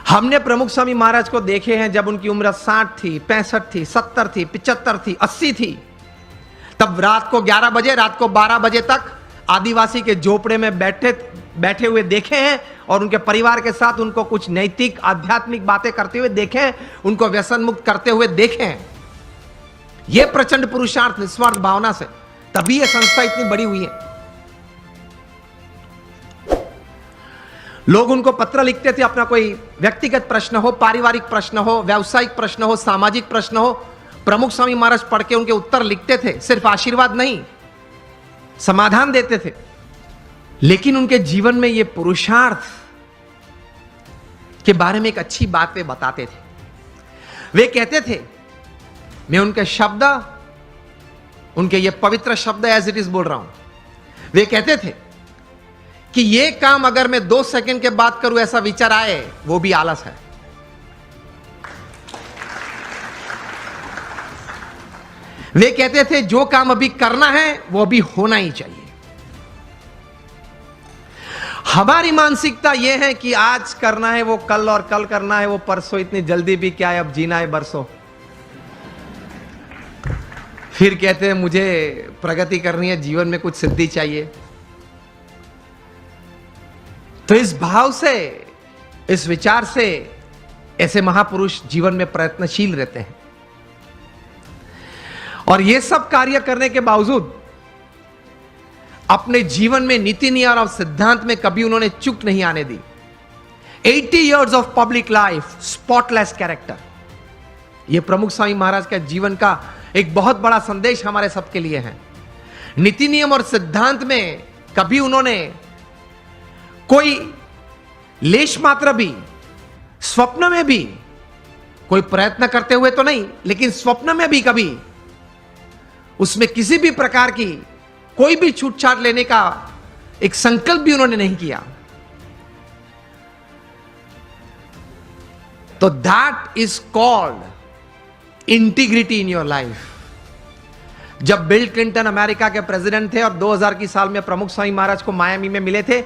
हमने प्रमुख स्वामी महाराज को देखे हैं जब उनकी उम्र 60 थी, 65 थी, 70 थी, 75 थी, 80 थी। तब रात को 11 बजे, रात को 12 बजे तक आदिवासी के झोपड़े में बैठे हुए देखे हैं और उनके परिवार के साथ उनको कुछ नैतिक आध्यात्मिक बातें करते हुए देखे हैं, उनको व्यसन मुक्त करते हुए देखे हैं। यह प्रचंड पुरुषार्थ निस्वार्थ भावना से, तभी यह संस्था इतनी बड़ी हुई है। लोग उनको पत्र लिखते थे, अपना कोई व्यक्तिगत प्रश्न हो, पारिवारिक प्रश्न हो, व्यावसायिक प्रश्न हो, सामाजिक प्रश्न हो, प्रमुख स्वामी महाराज पढ़ के उनके उत्तर लिखते थे। सिर्फ आशीर्वाद नहीं, समाधान देते थे। लेकिन उनके जीवन में ये पुरुषार्थ के बारे में एक अच्छी बात वे बताते थे। वे कहते थे, मैं उनके शब्द, उनके ये पवित्र शब्द एज इट इज बोल रहा हूं। वे कहते थे कि ये काम अगर मैं 2 सेकंड के बाद करूं, ऐसा विचार आए, वो भी आलस है। वे कहते थे जो काम अभी करना है वो अभी होना ही चाहिए। हमारी मानसिकता यह है कि आज करना है वो कल, और कल करना है वो परसों। इतनी जल्दी भी क्या है, अब जीना है बरसों। फिर कहते हैं मुझे प्रगति करनी है, जीवन में कुछ सिद्धि चाहिए। तो इस भाव से, इस विचार से ऐसे महापुरुष जीवन में प्रयत्नशील रहते हैं। और ये सब कार्य करने के बावजूद अपने जीवन में नीति नियम और सिद्धांत में कभी उन्होंने चूक नहीं आने दी। 80 years of public life, spotless character. यह प्रमुख स्वामी महाराज के जीवन का एक बहुत बड़ा संदेश हमारे सबके लिए है। नीति नियम और सिद्धांत में कभी उन्होंने कोई लेश मात्र भी, स्वप्न में भी कोई प्रयत्न करते हुए तो नहीं, लेकिन स्वप्न में भी कभी उसमें किसी भी प्रकार की कोई भी छूटछाट लेने का एक संकल्प भी उन्होंने नहीं किया। तो that is called integrity in your life. जब बिल क्लिंटन अमेरिका के प्रेसिडेंट थे और 2000 की साल में प्रमुख स्वामी महाराज को मायामी में मिले थे,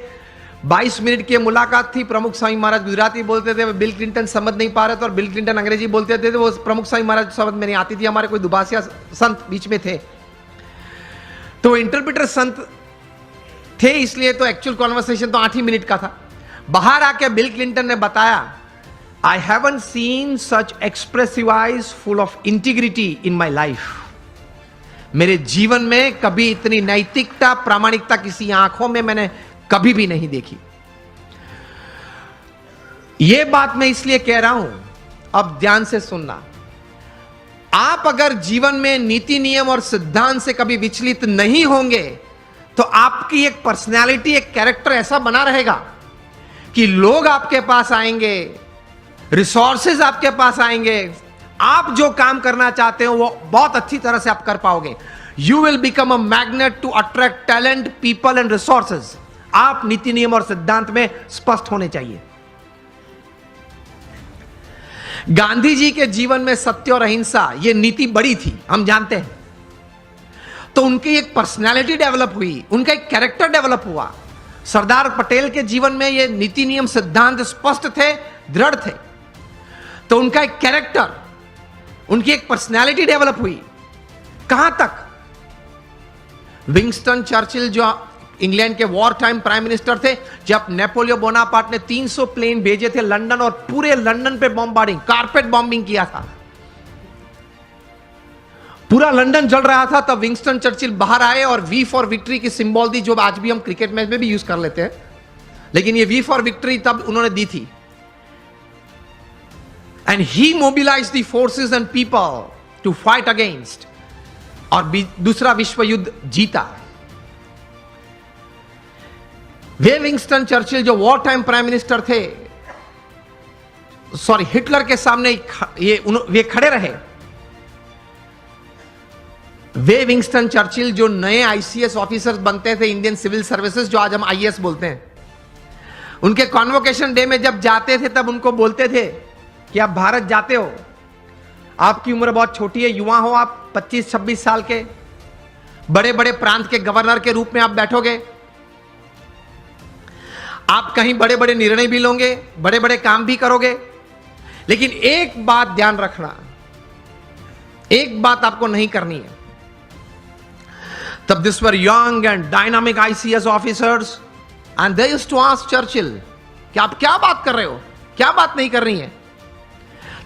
22 मिनट की मुलाकात थी। प्रमुख स्वामी महाराज गुजराती बोलते थे, बिल क्लिंटन समझ नहीं पा रहे थे, और बिल क्लिंटन अंग्रेजी बोलते थे, वो प्रमुख स्वामी महाराज समझ में नहीं आती थी। हमारे कोई दुभाषिया संत बीच में थे, तो इंटरप्रेटर संत थे, इसलिए तो एक्चुअल कॉन्वर्सेशन तो 8 ही मिनट का था। बाहर आके बिल क्लिंटन ने बताया, I haven't seen such expressive eyes full of integrity in my life. मेरे जीवन में कभी इतनी नैतिकता, प्रामाणिकता किसी आंखों में मैंने कभी भी नहीं देखी। यह बात मैं इसलिए कह रहा हूं, अब ध्यान से सुनना। आप अगर जीवन में नीति नियम और सिद्धांत से कभी विचलित नहीं होंगे, तो आपकी एक पर्सनैलिटी, एक कैरेक्टर ऐसा बना रहेगा कि लोग आपके पास आएंगे, रिसोर्सेज आपके पास आएंगे, आप जो काम करना चाहते हो वो बहुत अच्छी तरह से आप कर पाओगे। You will become a magnet to attract talent, people and resources. आप नीति नियम और सिद्धांत में स्पष्ट होने चाहिए। गांधी जी के जीवन में सत्य और अहिंसा ये नीति बड़ी थी, हम जानते हैं। तो उनकी एक पर्सनालिटी डेवलप हुई, उनका एक कैरेक्टर डेवलप हुआ। सरदार पटेल के जीवन में ये नीति नियम सिद्धांत स्पष्ट थे, दृढ़ थे। तो उनका एक कैरेक्टर, उनकी एक पर्सनालिटी डेवलप हुई। कहां तक? विंस्टन चर्चिल जो इंग्लैंड के वॉर टाइम प्राइम मिनिस्टर थे, जब नेपोलियन बोनापार्ट ने 300 प्लेन भेजे थे लंदन और पूरे लंदन पे बॉम्बार्डिंग, कारपेट बॉम्बिंग किया था, पूरा लंदन जल रहा था, तब विंस्टन चर्चिल बाहर आए और वी फॉर विक्ट्री की सिंबल दी, जो आज भी हम क्रिकेट मैच में भी यूज कर लेते हैं, लेकिन ये वी फॉर विक्ट्री तब उन्होंने दी थी। And he mobilised the forces and people to fight against, और दूसरा विश्व युद्ध जीता। वे विंस्टन चर्चिल जो वॉर टाइम प्राइम मिनिस्टर थे, सॉरी हिटलर के सामने वे खड़े रहे। वे विंस्टन चर्चिल जो नए आईसीएस ऑफिसर्स बनते थे, इंडियन सिविल सर्विसेज, जो आज हम आईएएस बोलते हैं, उनके कॉन्वोकेशन डे में जब जाते थे तब उनको बोलते थे कि आप भारत जाते हो, आपकी उम्र बहुत छोटी है, युवा हो आप, 25-26 साल के, बड़े बड़े प्रांत के गवर्नर के रूप में आप बैठोगे, आप कहीं बड़े बड़े निर्णय भी लोगे, बड़े बड़े काम भी करोगे, लेकिन एक बात ध्यान रखना, एक बात आपको नहीं करनी है. तब this were young and dynamic ICS officers and they used to ask Churchill कि आप क्या बात कर रहे हो, क्या बात नहीं कर रही हैं.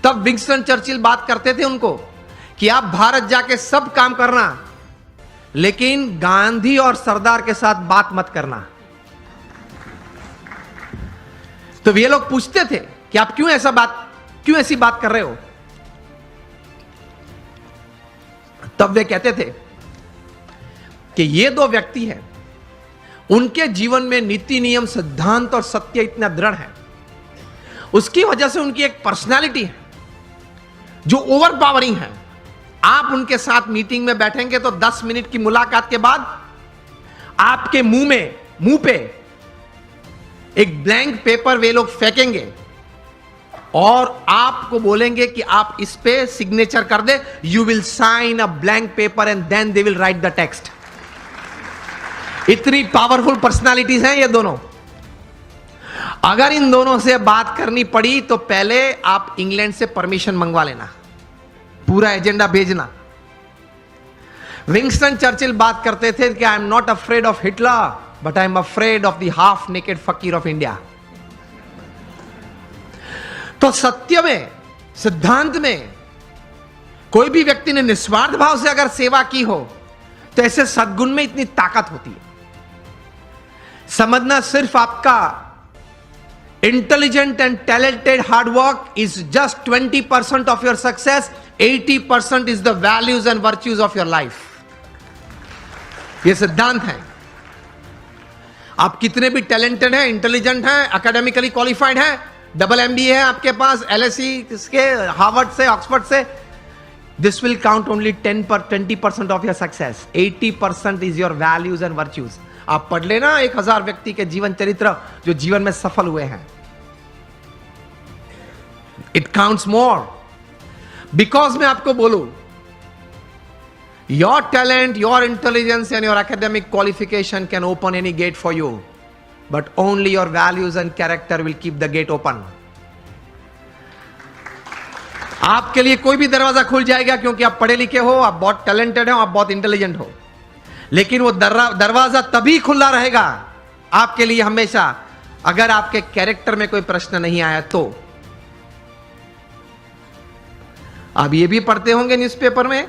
तब विंस्टन चर्चिल बात करते थे उनको कि आप भारत जाके सब काम करना, लेकिन गांधी और सरदार के साथ बात मत करना. तो ये लोग पूछते थे कि आप क्यों ऐसी बात कर रहे हो. तब वे कहते थे कि ये दो व्यक्ति हैं, उनके जीवन में नीति नियम सिद्धांत और सत्य इतना दृढ़ है, उसकी वजह से उनकी एक पर्सनालिटी है जो ओवर पावरिंग है. आप उनके साथ मीटिंग में बैठेंगे तो 10 मिनट की मुलाकात के बाद आपके मुंह पे एक ब्लैंक पेपर वे लोग फेंकेंगे और आपको बोलेंगे कि आप इस पे सिग्नेचर कर दे. You will sign a blank paper and then they will write the text. इतनी पावरफुल पर्सनालिटीज हैं ये दोनों. अगर इन दोनों से बात करनी पड़ी तो पहले आप इंग्लैंड से परमिशन मंगवा लेना, पूरा एजेंडा भेजना. विंस्टन चर्चिल बात करते थे कि I am not afraid of Hitler but I am afraid of the half naked फकीर ऑफ इंडिया. तो सत्य में, सिद्धांत में कोई भी व्यक्ति ने निस्वार्थ भाव से अगर सेवा की हो तो ऐसे सद्गुण में इतनी ताकत होती है. समझना, सिर्फ आपका intelligent and talented hard work is just 20% of your success. 80% is the values and virtues of your life. यह सिद्धांत है. आप कितने भी टैलेंटेड हैं, इंटेलिजेंट हैं, एकेडमिकली क्वालिफाइड हैं, डबल MBA है आपके पास, LSE के, हार्वर्ड से, ऑक्सफोर्ड से, this will count only 20% of your success. 80% is your values and virtues. आप पढ़ लेना 1000 व्यक्ति के जीवन चरित्र जो जीवन में सफल हुए हैं. It counts more. बिकॉज मैं आपको बोलूं, your talent, your intelligence and your academic qualification can open any get for you, but only your values and character will keep the gate open. आपके लिए कोई भी दरवाजा खुल जाएगा क्योंकि आप पढ़े लिखे हो, आप बहुत टैलेंटेड हो, आप बहुत इंटेलिजेंट हो, लेकिन वो दरवाजा तभी खुला रहेगा आपके लिए हमेशा अगर आपके कैरेक्टर में कोई प्रश्न नहीं आया तो. आप ये भी पढ़ते होंगे न्यूज़पेपर में,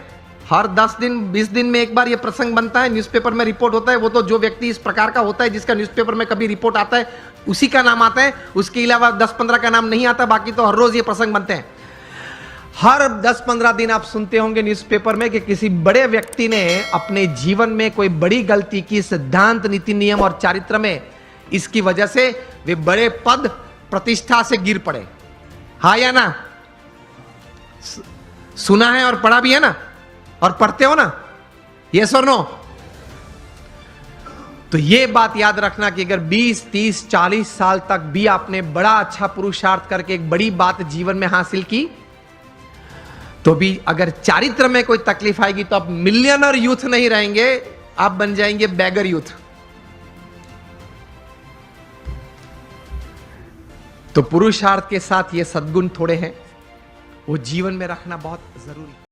हर 10 दिन 20 दिन में एक बार ये प्रसंग बनता है, न्यूज़पेपर में रिपोर्ट होता है. वो तो जो व्यक्ति इस प्रकार का होता है जिसका न्यूज़पेपर में कभी रिपोर्ट आता है उसी का नाम आता है, उसके अलावा 10-15 का नाम नहीं आता. बाकी तो हर रोज ये प्रसंग बनते हैं. हर 10-15 दिन आप सुनते होंगे न्यूज़पेपर में कि किसी बड़े व्यक्ति ने अपने जीवन में कोई बड़ी गलती की, सिद्धांत, नीति नियम और चारित्र में. इसकी वजह से वे बड़े पद प्रतिष्ठा से गिर पड़े. हाँ या ना? सुना है और पढ़ा भी है ना, और पढ़ते हो ना, यस और नो? तो ये बात याद रखना कि अगर 20, 30, 40 साल तक भी आपने बड़ा अच्छा पुरुषार्थ करके एक बड़ी बात जीवन में हासिल की, तो भी अगर चारित्र में कोई तकलीफ आएगी तो आप मिलियनर यूथ नहीं रहेंगे, आप बन जाएंगे बैगर यूथ. तो पुरुषार्थ के साथ ये सद्गुण थोड़े हैं, वो जीवन में रखना बहुत जरूरी है.